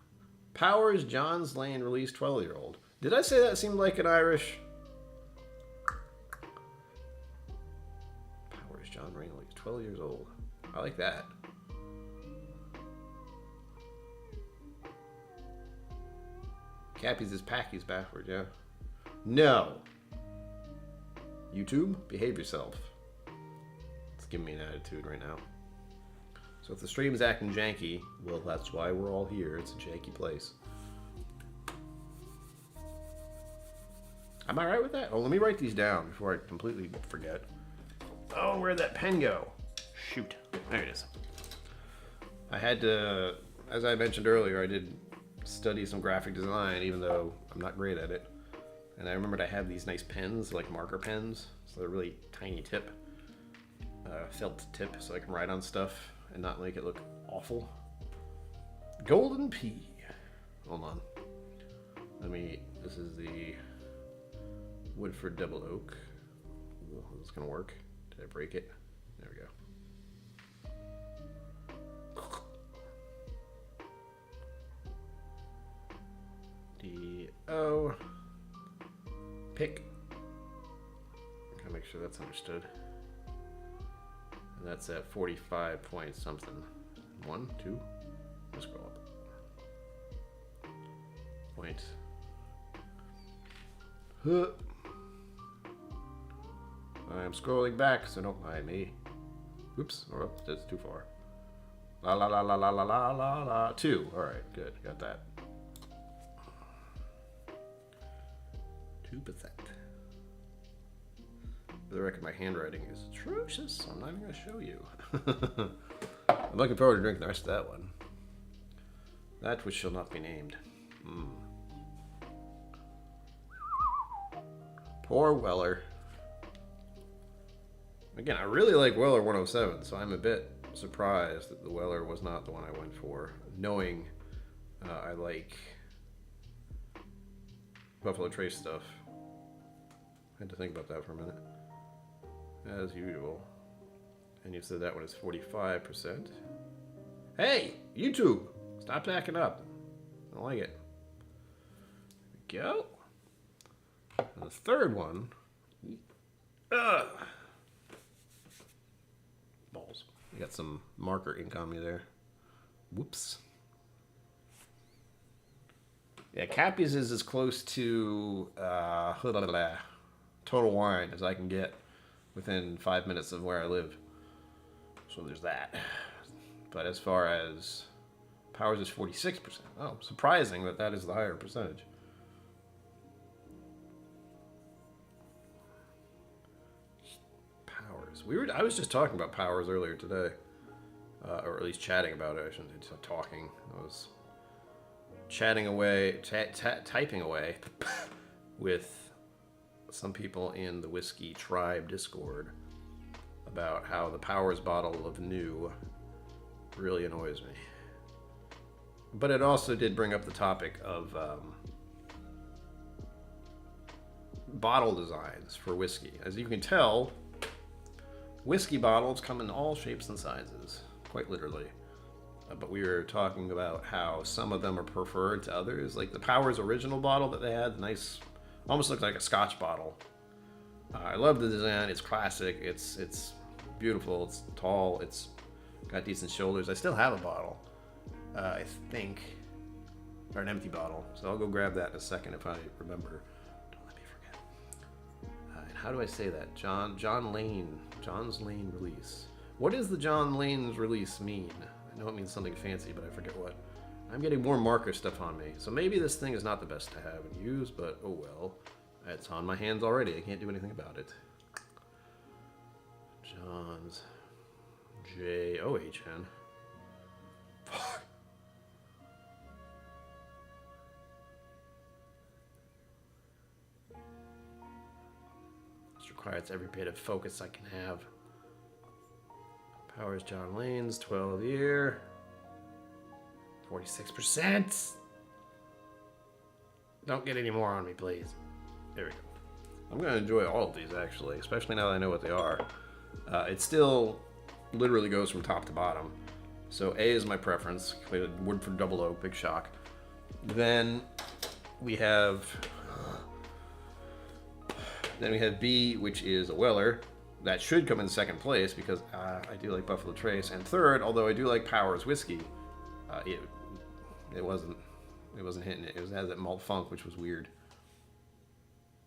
Powers John's Lane released 12-year-old. Did I say that seemed like an Irish? Powers John Lane released 12 years old. I like that. Cappy's is Packy's backwards, yeah. No. YouTube, behave yourself. It's giving me an attitude right now. So if the stream is acting janky, well, that's why we're all here. It's a janky place. Am I right with that? Oh, let me write these down before I completely forget. Oh, where'd that pen go? Shoot. There it is. I had to, as I mentioned earlier, I did study some graphic design, even though I'm not great at it. And I remembered I have these nice pens, like marker pens. So they're really tiny tip, felt tip, so I can write on stuff and not make it look awful. Golden Pea. Hold on. This is the Woodford Double Oak. Ooh, is this gonna work? Did I break it? There we go. D-O. Pick. Gotta make sure that's understood. And that's at 45 point something. 1, 2. Let's scroll up. Point. Huh. I'm scrolling back, so don't mind me. Oops, or that's too far. La la la la la la la la la. 2. All right, good. Got that. 2%. For the record, my handwriting is atrocious. I'm not even going to show you. I'm looking forward to drinking the rest of that one. That which shall not be named. Poor Weller. Again, I really like Weller 107, so I'm a bit surprised that the Weller was not the one I went for, knowing I like Buffalo Trace stuff. I had to think about that for a minute. As usual. And you said that one is 45%. Hey, YouTube! Stop backing up. I don't like it. There we go. And the third one. Balls. I got some marker ink on me there. Whoops. Yeah, Cappy's is as close to Total Wine as I can get within 5 minutes of where I live. So there's that. But as far as Powers is 46%. Oh, surprising that that is the higher percentage. Powers. I was just talking about Powers earlier today. Or at least chatting about it. I shouldn't say talking. I was chatting away, typing away with some people in the Whiskey Tribe Discord about how the Powers bottle of new really annoys me. But it also did bring up the topic of bottle designs for whiskey. As you can tell, whiskey bottles come in all shapes and sizes, quite literally. But we were talking about how some of them are preferred to others. Like the Powers original bottle that they had, nice, almost looked like a Scotch bottle. I love the design. It's classic. It's beautiful. It's tall. It's got decent shoulders. I still have a bottle, I think, or an empty bottle. So I'll go grab that in a second if I remember. Don't let me forget. And how do I say that? John Lane. John's Lane release. What does the John Lane's release mean? I know it means something fancy, but I forget what. I'm getting more marker stuff on me. So maybe this thing is not the best to have and use, but oh well. It's on my hands already. I can't do anything about it. John's J-O-H-N. Fuck. This requires every bit of focus I can have. Powers John Lane's 12 year. 46%. Don't get any more on me, please. There we go. I'm going to enjoy all of these, actually, especially now that I know what they are. It still literally goes from top to bottom. So A is my preference. Woodford Double Oak, big shock. Then we have B, which is a Weller. That should come in second place because I do like Buffalo Trace. And third, although I do like Powers whiskey, it wasn't hitting it. It has that malt funk, which was weird.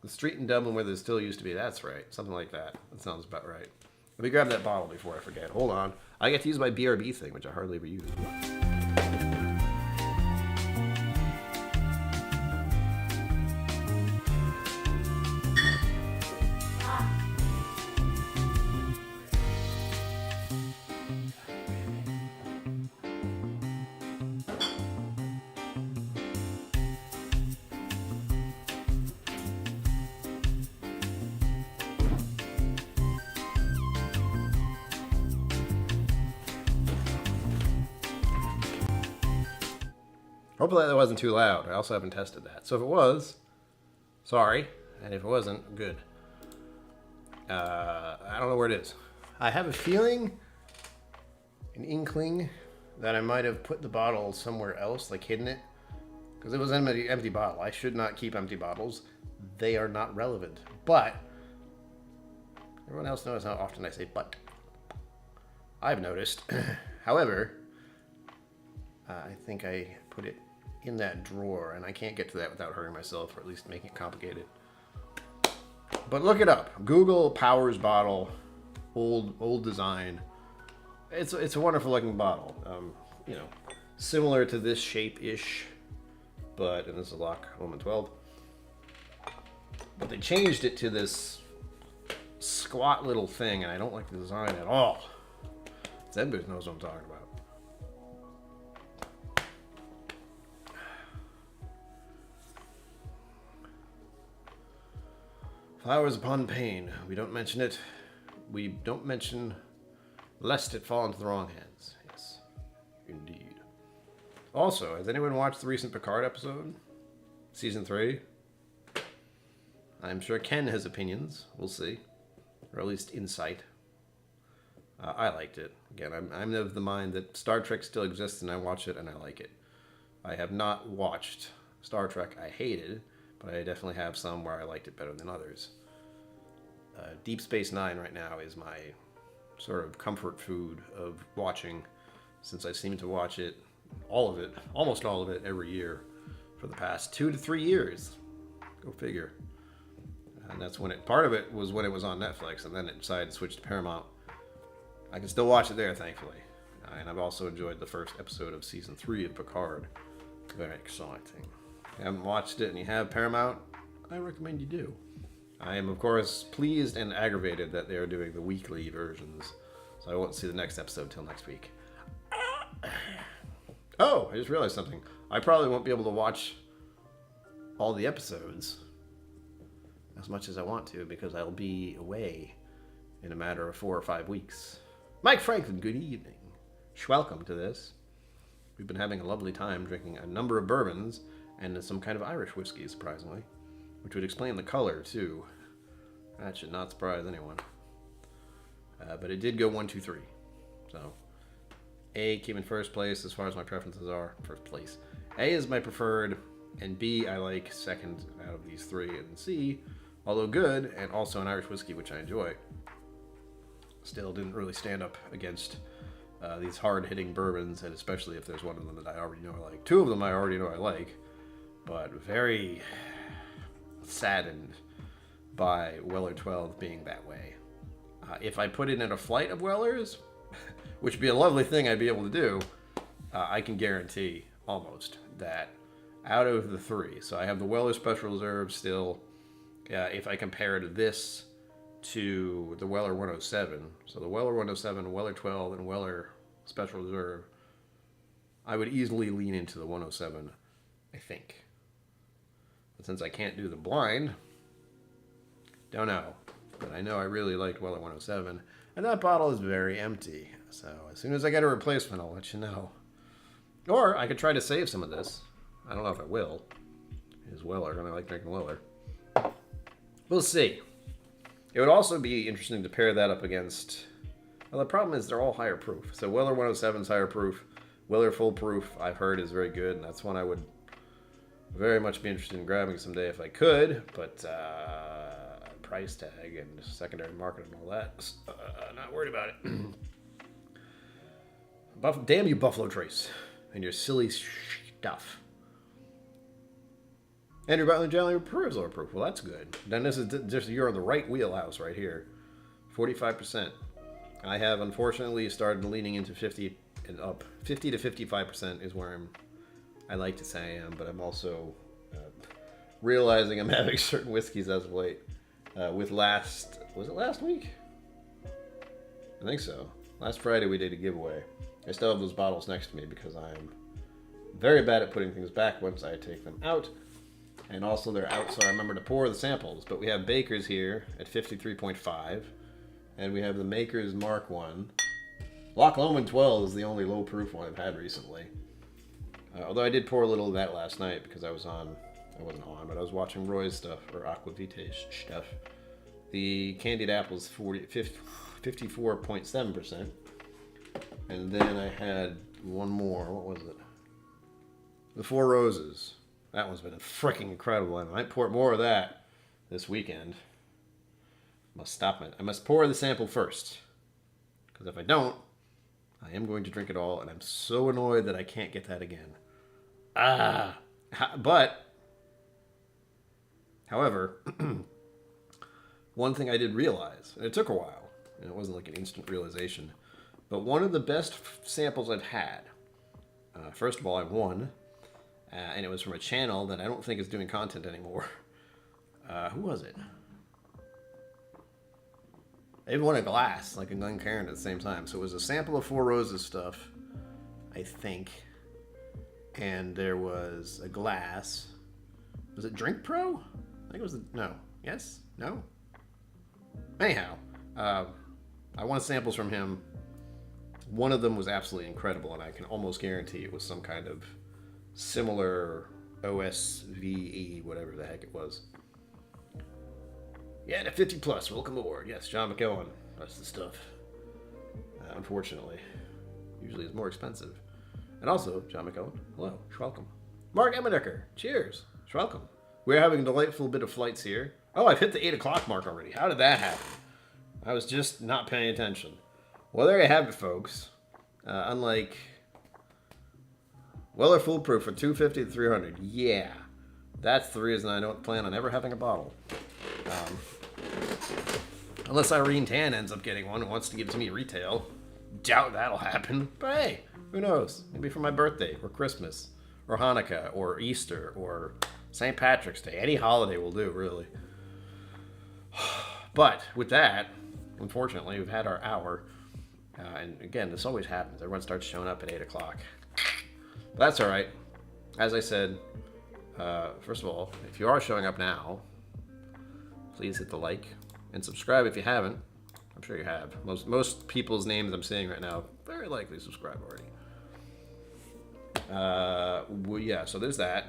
The street in Dublin where there still used to be. That's right. Something like that. That sounds about right. Let me grab that bottle before I forget. Hold on. I get to use my BRB thing, which I hardly ever use. Hopefully that wasn't too loud. I also haven't tested that. So if it was, sorry. And if it wasn't, good. I don't know where it is. I have a feeling, an inkling, that I might have put the bottle somewhere else, like hidden it. Because it was an empty bottle. I should not keep empty bottles. They are not relevant. But, everyone else knows how often I say but. I've noticed. However, I think I put it in that drawer, and I can't get to that without hurting myself, or at least making it complicated. But look it up. Google Powers bottle, old design. It's a wonderful looking bottle. You know, similar to this shape-ish, and this is a lock, 12. But they changed it to this squat little thing, and I don't like the design at all. Zedbus knows what I'm talking about. Flowers upon pain. We don't mention it. We don't mention lest it fall into the wrong hands. Yes, indeed. Also, has anyone watched the recent Picard episode? Season 3? I'm sure Ken has opinions. We'll see. Or at least insight. I liked it. Again, I'm of the mind that Star Trek still exists, and I watch it, and I like it. I have not watched Star Trek I hated, but I definitely have some where I liked it better than others. Deep Space Nine right now is my sort of comfort food of watching, since I seem to watch it, all of it, almost all of it, every year for the past 2 to 3 years. Go figure. And that's when part of it was when it was on Netflix, and then it decided to switch to Paramount. I can still watch it there, thankfully. And I've also enjoyed the first episode of Season 3 of Picard. Very exciting. If you haven't watched it and you have Paramount, I recommend you do. I am, of course, pleased and aggravated that they are doing the weekly versions, so I won't see the next episode till next week. Oh, I just realized something. I probably won't be able to watch all the episodes as much as I want to, because I'll be away in a matter of 4 or 5 weeks. Mike Franklin, good evening. Welcome to this. We've been having a lovely time drinking a number of bourbons and some kind of Irish whiskey, surprisingly, which would explain the color, too. That should not surprise anyone. But it did go 1, 2, 3. So, A came in first place as far as my preferences are. First place. A is my preferred, and B I like second out of these 3, and C, although good, and also an Irish whiskey, which I enjoy, still didn't really stand up against these hard-hitting bourbons, and especially if there's one of them that I already know I like. 2 of them I already know I like, but very saddened by Weller 12 being that way. If I put it in a flight of Wellers, which would be a lovely thing I'd be able to do, I can guarantee almost that out of the 3, so I have the Weller Special Reserve still. If I compared this to the Weller 107, so the Weller 107, Weller 12, and Weller Special Reserve, I would easily lean into the 107, I think. But since I can't do the blind, don't know. But I know I really liked Weller 107, and that bottle is very empty. So as soon as I get a replacement, I'll let you know. Or I could try to save some of this. I don't know if I will. It is Weller, and I like drinking Weller. We'll see. It would also be interesting to pair that up against... Well, the problem is they're all higher proof. So Weller 107 is higher proof. Weller Full Proof, I've heard, is very good, and that's one I would very much be interested in grabbing someday if I could, but price tag and secondary market and all that, not worried about it. Damn you, Buffalo Trace, and your silly stuff. Andrew Butler Jelly approves lower proof. Well, that's good. Then this is just, you're on the right wheelhouse right here. 45%. I have unfortunately started leaning into 50 and up. 50 to 55% is where I like to say I am, but I'm also realizing I'm having certain whiskeys as of late. Was it last week? I think so. Last Friday we did a giveaway. I still have those bottles next to me because I'm very bad at putting things back once I take them out. And also they're out, so I remember to pour the samples. But we have Baker's here at 53.5. And we have the Maker's Mark 1. Loch Lomond 12 is the only low proof one I've had recently. Although I did pour a little of that last night because I wasn't on, but I was watching Roy's stuff, or Aquavitae's stuff. The candied apple's 54.7%. And then I had one more. What was it? The Four Roses. That one's been a freaking incredible. I might pour more of that this weekend. I must pour the sample first. Because if I don't, I am going to drink it all, and I'm so annoyed that I can't get that again. But, however, one thing I did realize, and it took a while, and it wasn't like an instant realization, but one of the best samples I've had, first of all, I won, and it was from a channel that I don't think is doing content anymore. Who was it? They won a glass, like a Glencairn at the same time. So it was a sample of Four Roses stuff, I think. And there was a glass. Was it Drink Pro? I think it was no. Yes? No? Anyhow, I won samples from him. One of them was absolutely incredible, and I can almost guarantee it was some kind of similar OSVE, whatever the heck it was. Yeah, the 50 plus, welcome aboard. Yes, John McKellen. That's the stuff. Unfortunately, usually it's more expensive. And also, John McKellen, hello, welcome. Mark Emmedecker, cheers, welcome. We're having a delightful bit of flights here. Oh, I've hit the 8 o'clock mark already. How did that happen? I was just not paying attention. Well, there you have it, folks. Unlike Weller Foolproof for $250 to $300. Yeah, that's the reason I don't plan on ever having a bottle. Unless Irene Tan ends up getting one and wants to give it to me retail. Doubt that'll happen. But hey, who knows? Maybe for my birthday, or Christmas, or Hanukkah, or Easter, or St. Patrick's Day. Any holiday will do, really. But with that, unfortunately, we've had our hour. And again, this always happens. Everyone starts showing up at 8 o'clock. But that's all right. As I said, first of all, if you are showing up now, please hit the like and subscribe if you haven't. I'm sure you have. Most people's names I'm seeing right now very likely subscribe already. Well, yeah, so there's that.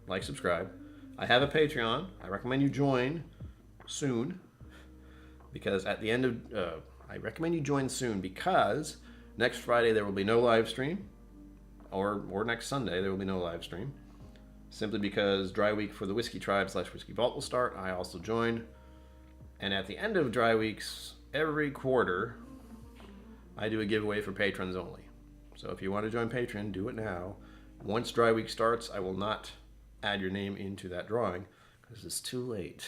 Like, subscribe. I have a Patreon. I recommend you join soon, because at the end of I recommend you join soon because next Friday there will be no live stream, or next Sunday there will be no live stream, simply because Dry Week for the Whiskey Tribe / Whiskey Vault will start. I also join. And at the end of Dry Weeks, every quarter, I do a giveaway for patrons only. So if you want to join Patreon, do it now. Once Dry Week starts, I will not add your name into that drawing because it's too late.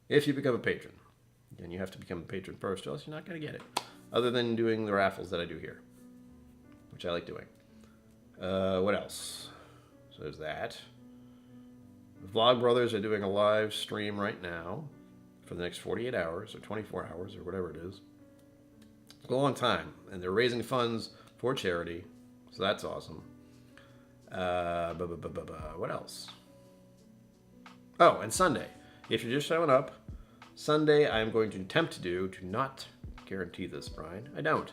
If you become a patron, then you have to become a patron first, or else you're not going to get it. Other than doing the raffles that I do here, which I like doing. What else? So there's that. The Vlog Brothers are doing a live stream right now for the next 48 hours or 24 hours or whatever it is. It's a long time, and they're raising funds for charity, so that's awesome. What else? Oh, and Sunday. If you're just showing up, Sunday I'm going to attempt to do not guarantee this, Brian. I don't.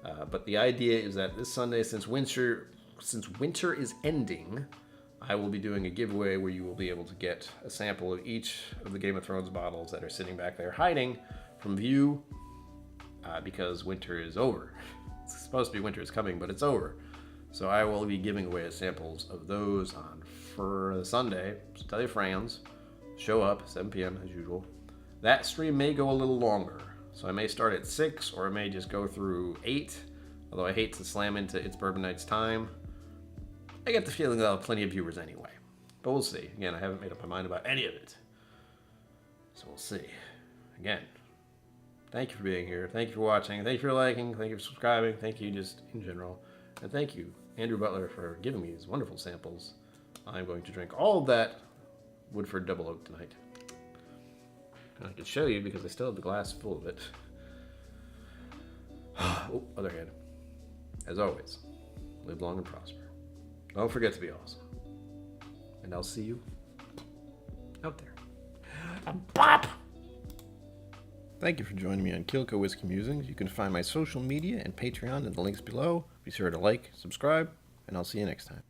But the idea is that this Sunday, since winter is ending, I will be doing a giveaway where you will be able to get a sample of each of the Game of Thrones bottles that are sitting back there hiding from view, because winter is over. It's supposed to be winter is coming, but it's over. So I will be giving away samples of those for Sunday. So tell your friends, show up 7 p.m. as usual. That stream may go a little longer, so I may start at 6 or I may just go through 8. Although I hate to slam into It's Bourbon Night's time. I get the feeling that I'll have plenty of viewers anyway. But we'll see. Again, I haven't made up my mind about any of it. So we'll see. Again, thank you for being here. Thank you for watching. Thank you for liking. Thank you for subscribing. Thank you just in general. And thank you, Andrew Butler, for giving me these wonderful samples. I'm going to drink all of that Woodford Double Oak tonight. And I can show you because I still have the glass full of it. Oh, other hand. As always, live long and prosper. Don't forget to be awesome. And I'll see you out there. Bop! Thank you for joining me on KillCo Whiskey Musings. You can find my social media and Patreon in the links below. Be sure to like, subscribe, and I'll see you next time.